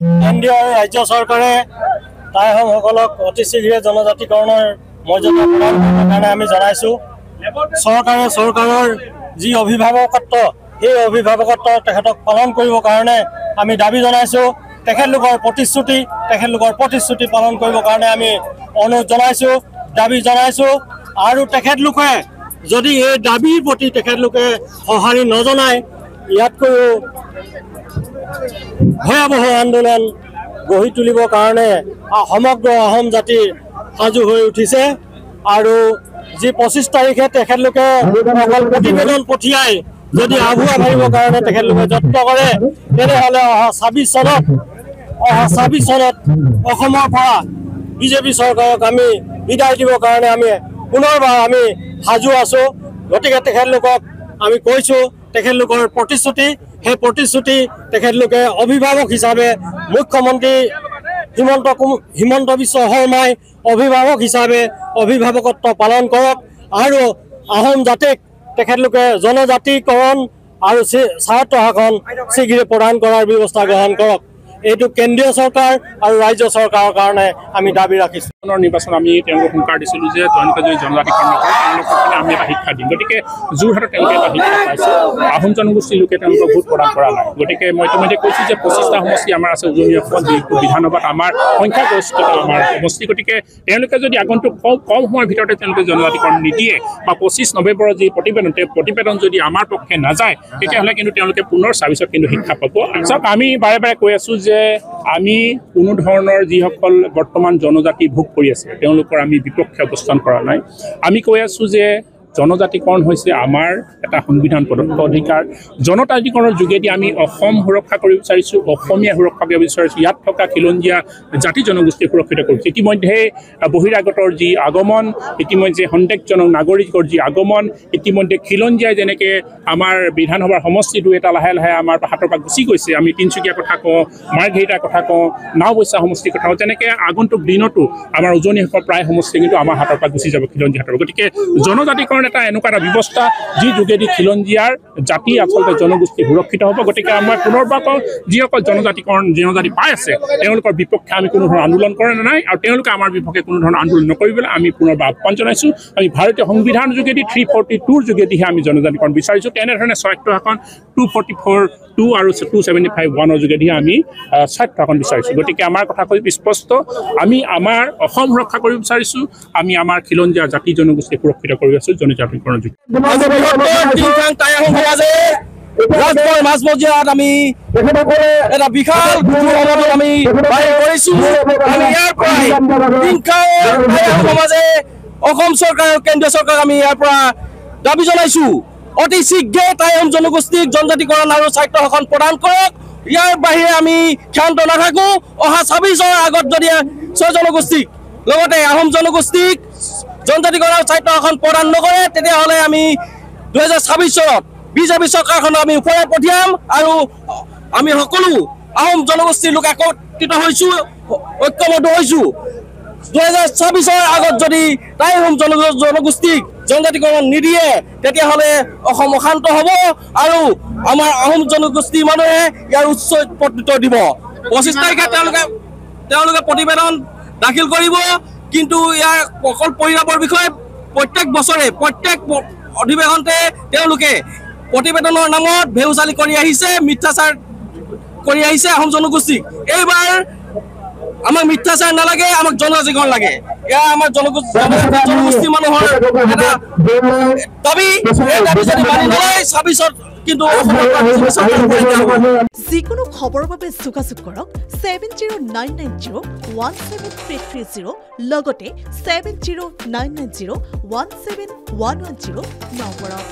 কেন্দ্ৰীয় আৰু ৰাজ্য চৰকাৰে টাই আহোমসকলক অতি শীঘ্ৰে জনজাতিকৰণৰ মৰ্যাদা প্ৰদান কৰাৰ কাৰণে আমি জনাইছোঁ। চৰকাৰৰ যি অভিভাৱকত্ব সেই অভিভাৱকত্ব তেখেতক পালন কৰিবৰ কাৰণে আমি দাবী জনাইছোঁ। তেখেতলোকৰ প্ৰতিশ্ৰুতি পালন কৰিবৰ কাৰণে আমি অনুৰোধ জনাইছোঁ, দাবী জনাইছোঁ। আৰু তেখেতলোকে যদি এই দাবীৰ প্ৰতি তেখেতলোকে সঁহাৰি নজনায়, ইয়াতকৈও ভয়াৱহ আন্দোলন গঢ়ি তুলিবৰ কাৰণে সমগ্ৰ আহোম জাতি সাজু হৈ উঠিছে। আৰু যি 25 তাৰিখে তেখেতলোকে অকল প্ৰতিবেদন পঠিয়াই যদি আভুৱা ভাবিবৰ কাৰণে তেখেতলোকে যত্ন কৰে, তেনেহ'লে অহা 26 চনত অসমৰ পৰা বিজেপি চৰকাৰক আমি বিদায় দিবৰ কাৰণে আমি পুনৰবাৰ আমি সাজু আছোঁ। গতিকে তেখেতলোকক আমি কৈছোঁ, তেখেতলোকৰ সেই প্ৰতিশ্ৰুতি তেখেতলোকে অভিভাৱক হিচাপে মুখ্যমন্ত্ৰী হিমন্ত বিশ্ব শৰ্মাই অভিভাৱক হিচাপে অভিভাৱকত্ব পালন কৰক আৰু আহোম জাতিক তেখেতলোকে জনজাতিকৰণ আৰু স্বায়ত্ব শাসন শীঘ্ৰে প্ৰদান কৰাৰ ব্যৱস্থা গ্ৰহণ কৰক। এইটো কেন্দ্ৰীয় চৰকাৰ আৰু ৰাজ্য চৰকাৰৰ কাৰণে আমি দাবী ৰাখিছোঁ। নিৰ্বাচন আমি তেওঁলোকক হুংকাৰ দিছিলোঁ যে তেওঁলোকে যদি জনজাতিকৰণ নকৰে তেওঁলোকক আমি এটা শিক্ষা দিম। গতিকে যোৰহাটত তেওঁলোকে এটা শিক্ষা পাইছে। আহোম জনগোষ্ঠীৰ লোকে তেওঁলোকক ভোট প্ৰদান কৰা নাই। গতিকে মই ইতিমধ্যে কৈছোঁ যে 25টা সমষ্টি আমাৰ আছে উজনি অসমত, যিটো বিধানসভাত আমাৰ সংখ্যাগৰিষ্ঠতা আমাৰ সমষ্টি। গতিকে তেওঁলোকে যদি আগন্তুক কম সময়ৰ ভিতৰতে তেওঁলোকে জনজাতিকৰণ নিদিয়ে বা 25 নৱেম্বৰৰ যি প্ৰতিবেদন যদি আমাৰ পক্ষে নাযায়, তেতিয়াহ'লে কিন্তু তেওঁলোকে পুনৰ 26ত কিন্তু শিক্ষা পাব। চাওক, আমি বাৰে বাৰে কৈ আছোঁ যে আমি কোনো ধৰণৰ যিসকল বৰ্তমান জনজাতি ভোগ কৰি আছে তেওঁলোকৰ আমি বিপক্ষে অৱস্থান কৰা নাই। আমি কৈ আছোঁ যে জনজাতিকৰণ হৈছে আমাৰ এটা সংবিধান প্ৰদত্ত অধিকাৰ। জনজাতিকৰণৰ যোগেদি আমি অসম সুৰক্ষা কৰিব বিচাৰিছোঁ, অসমীয়া সুৰক্ষা কৰিব বিচাৰিছোঁ, ইয়াত থকা খিলঞ্জীয়া জাতি জনগোষ্ঠী সুৰক্ষিত কৰিছোঁ। ইতিমধ্যে বহিৰাগতৰ যি আগমন, ইতিমধ্যে সন্দেহজনক নাগৰিকৰ যি আগমন, ইতিমধ্যে খিলঞ্জীয়াই যেনেকৈ আমাৰ বিধানসভাৰ সমষ্টি দুই এটা লাহে লাহে আমাৰ হাতৰ পৰা গুচি গৈছে। আমি তিনিচুকীয়াৰ কথা কওঁ, মাৰ্ঘেৰিটাৰ কথা কওঁ, নাওবৈচা সমষ্টিৰ কথা কওঁ, তেনেকৈ আগন্তুক দিনতো আমাৰ উজনি অসমৰ প্ৰায় সমষ্টি কিন্তু আমাৰ হাতৰ পৰা গুচি যাব খিলঞ্জীয়া হাতৰ। গতিকে জনজাতিকৰণ এটা এনেকুৱা এটা ব্যৱস্থা যি যোগেদি খিলঞ্জীয়াৰ জাতি আচলতে জনগোষ্ঠী সুৰক্ষিত হ'ব। গতিকে মই পুনৰবাৰ কওঁ, যিসকল জনজাতি পাই আছে তেওঁলোকৰ বিপক্ষে আমি কোনো ধৰণৰ আন্দোলন কৰা নাই আৰু তেওঁলোকে আমাৰ বিপক্ষে কোনো ধৰণৰ আন্দোলন নকৰিবলৈ আমি পুনৰবাৰ আহ্বান জনাইছোঁ। আমি ভাৰতীয় সংবিধানৰ যোগেদি 342 যোগেদিহে আমি জনজাতিকৰণ বিচাৰিছোঁ। তেনেধৰণে স্বায়ত্ব শাসন 244(2) আৰু 275(1) যোগেদিহে আমি স্বায়ত্ব শাসন বিচাৰিছোঁ। গতিকে আমাৰ কথা কৈ স্পষ্ট, আমি আমাৰ অসম সুৰক্ষা কৰিব বিচাৰিছোঁ, আমি আমাৰ খিলঞ্জীয়া জাতি জনগোষ্ঠী সুৰক্ষিত কৰি আছোঁ জনজাতিকৰণৰ যোগেদি। ৰাজপথৰ মাজমজিয়াত আমি এটা বিশাল আমি কৰিছোঁ। ইয়াৰ পৰাই সমাজে অসম চৰকাৰ আৰু কেন্দ্ৰীয় চৰকাৰক আমি ইয়াৰ পৰা দাবী জনাইছোঁ, অতি শীঘ্ৰে টাই আহোম জনগোষ্ঠীক জনজাতিকৰণ আৰু স্বায়ত্ব শাসন প্ৰদান কৰক। ইয়াৰ বাহিৰে আমি ক্ষান্ত নাথাকোঁ। অহা 26ৰ আগত যদি জনগোষ্ঠীক লগতে আহোম জনগোষ্ঠীক জনজাতিকৰণ আৰু স্বায়ত্ব শাসন প্ৰদান নকৰে, তেতিয়াহ'লে আমি 2026 চনত বিজেপি চৰকাৰখনক আমি ওপৰাই পঠিয়াম আৰু আমি সকলো আহোম জনগোষ্ঠীৰ লোক একত্ৰিত হৈছোঁ, ঐক্যবদ্ধ হৈছোঁ। 2026ৰ আগত যদি টাই আহোম জনগোষ্ঠীক জনজাতিকৰণ নিদিয়ে, তেতিয়াহ'লে অসম অশান্ত হ'ব আৰু আমাৰ আহোম জনগোষ্ঠীৰ মানুহে ইয়াৰ উচ্চ প্ৰত্যুত্তৰ দিব। 25 তাৰিখে তেওঁলোকে প্ৰতিবেদন দাখিল কৰিব, কিন্তু ইয়াৰ অকল পৰিণামৰ বিষয়ে প্ৰত্যেক বছৰে প্ৰত্যেক অধিৱেশনতে তেওঁলোকে প্ৰতিবেদনৰ নামত ভেউচালি কৰি আহিছে, মিথ্যাচাৰ কৰি আহিছে আহোম জনগোষ্ঠীক। এইবাৰ আমাক মিথ্যাচাৰ নালাগে, আমাক জনজাতিকৰণ লাগে। এয়া আমাৰ জনগোষ্ঠী মানুহৰ এটা দাবী। এই দাবী যদি মানি নলয়, 26ত কিন্তু যিকোনো খবৰৰ বাবে যোগাযোগ কৰক 7099017330 লগতে 7099017110 নম্বৰত।